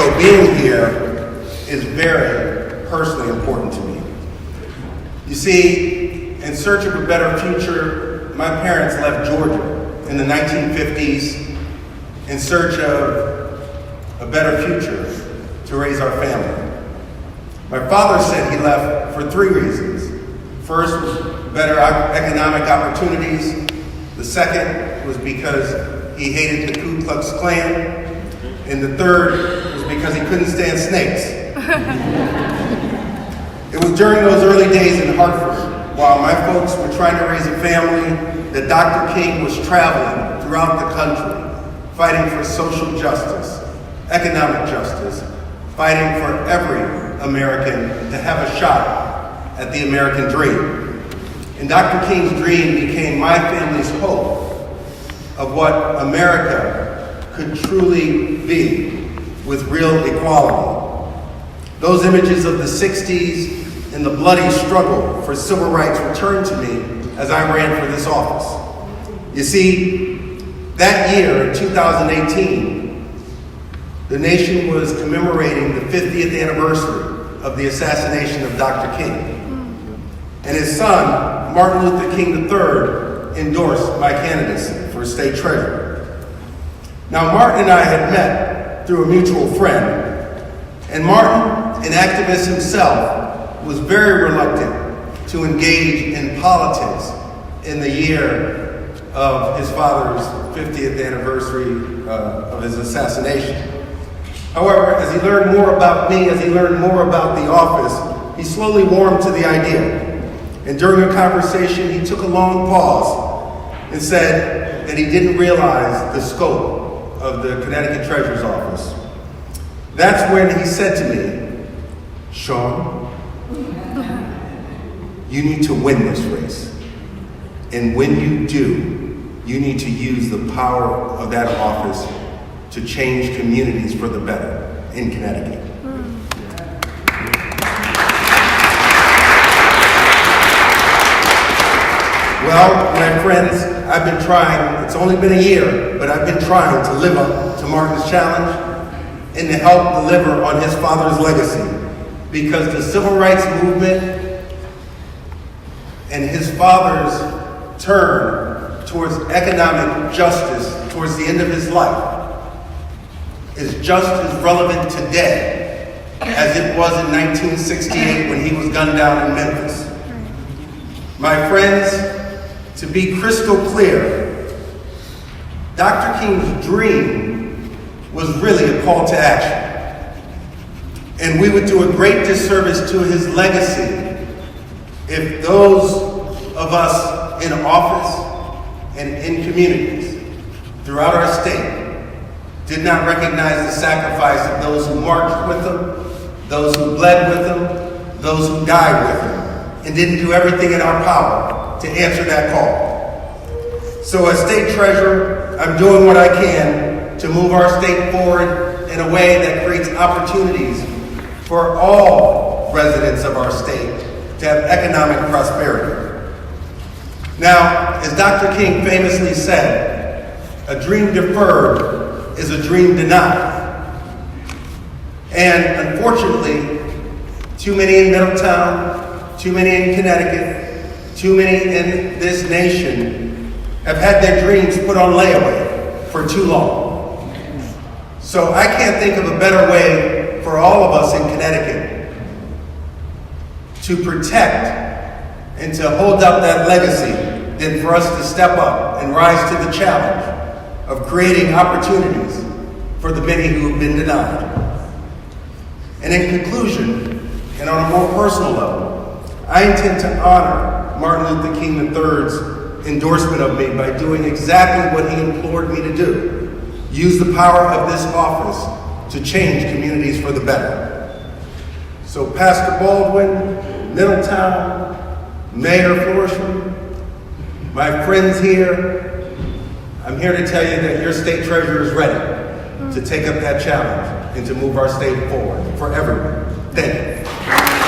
So being here is very personally important to me. You see, in search of a better future, my parents left Georgia in the 1950s in search of a better future to raise our family. My father said he left for 3 reasons. First was better economic opportunities. The second was because he hated the Ku Klux Klan. And the third was because he couldn't stand snakes. It was during those early days in Hartford, while my folks were trying to raise a family, that Dr. King was traveling throughout the country, fighting for social justice, economic justice, fighting for every American to have a shot at the American dream. And Dr. King's dream became my family's hope of what America could truly be with real equality. Those images of the 60s and the bloody struggle for civil rights returned to me as I ran for this office. You see, that year in 2018, the nation was commemorating the 50th anniversary of the assassination of Dr. King. And his son, Martin Luther King III, endorsed my candidacy for state treasurer. Now, Martin and I had met through a mutual friend, and Martin, an activist himself, was very reluctant to engage in politics in the year of his father's 50th anniversary of his assassination. However, as he learned more about me, as he learned more about the office, he slowly warmed to the idea. And during a conversation, he took a long pause and said that he didn't realize the scope of the Connecticut Treasurer's Office. That's when he said to me, "Shawn, you need to win this race. And when you do, you need to use the power of that office to change communities for the better in Connecticut." Well, my friends, I've been trying, it's only been a year, but I've been trying to live up to Martin's challenge and to help deliver on his father's legacy, because the civil rights movement and his father's turn towards economic justice towards the end of his life is just as relevant today as it was in 1968 when he was gunned down in Memphis. My friends, to be crystal clear, Dr. King's dream was really a call to action. And we would do a great disservice to his legacy if those of us in office and in communities throughout our state did not recognize the sacrifice of those who marched with him, those who bled with him, those who died with him, and didn't do everything in our power to answer that call. So as state treasurer, I'm doing what I can to move our state forward in a way that creates opportunities for all residents of our state to have economic prosperity. Now, as Dr. King famously said, a dream deferred is a dream denied. And unfortunately, too many in Middletown, too many in Connecticut, too many in this nation have had their dreams put on layaway for too long. So I can't think of a better way for all of us in Connecticut to protect and to hold up that legacy than for us to step up and rise to the challenge of creating opportunities for the many who have been denied. And in conclusion, and on a more personal level, I intend to honor Martin Luther King III's endorsement of me by doing exactly what he implored me to do: use the power of this office to change communities for the better. So Pastor Baldwin, Middletown, Mayor Florisham, my friends here, I'm here to tell you that your state treasurer is ready to take up that challenge and to move our state forward for everyone. Thank you.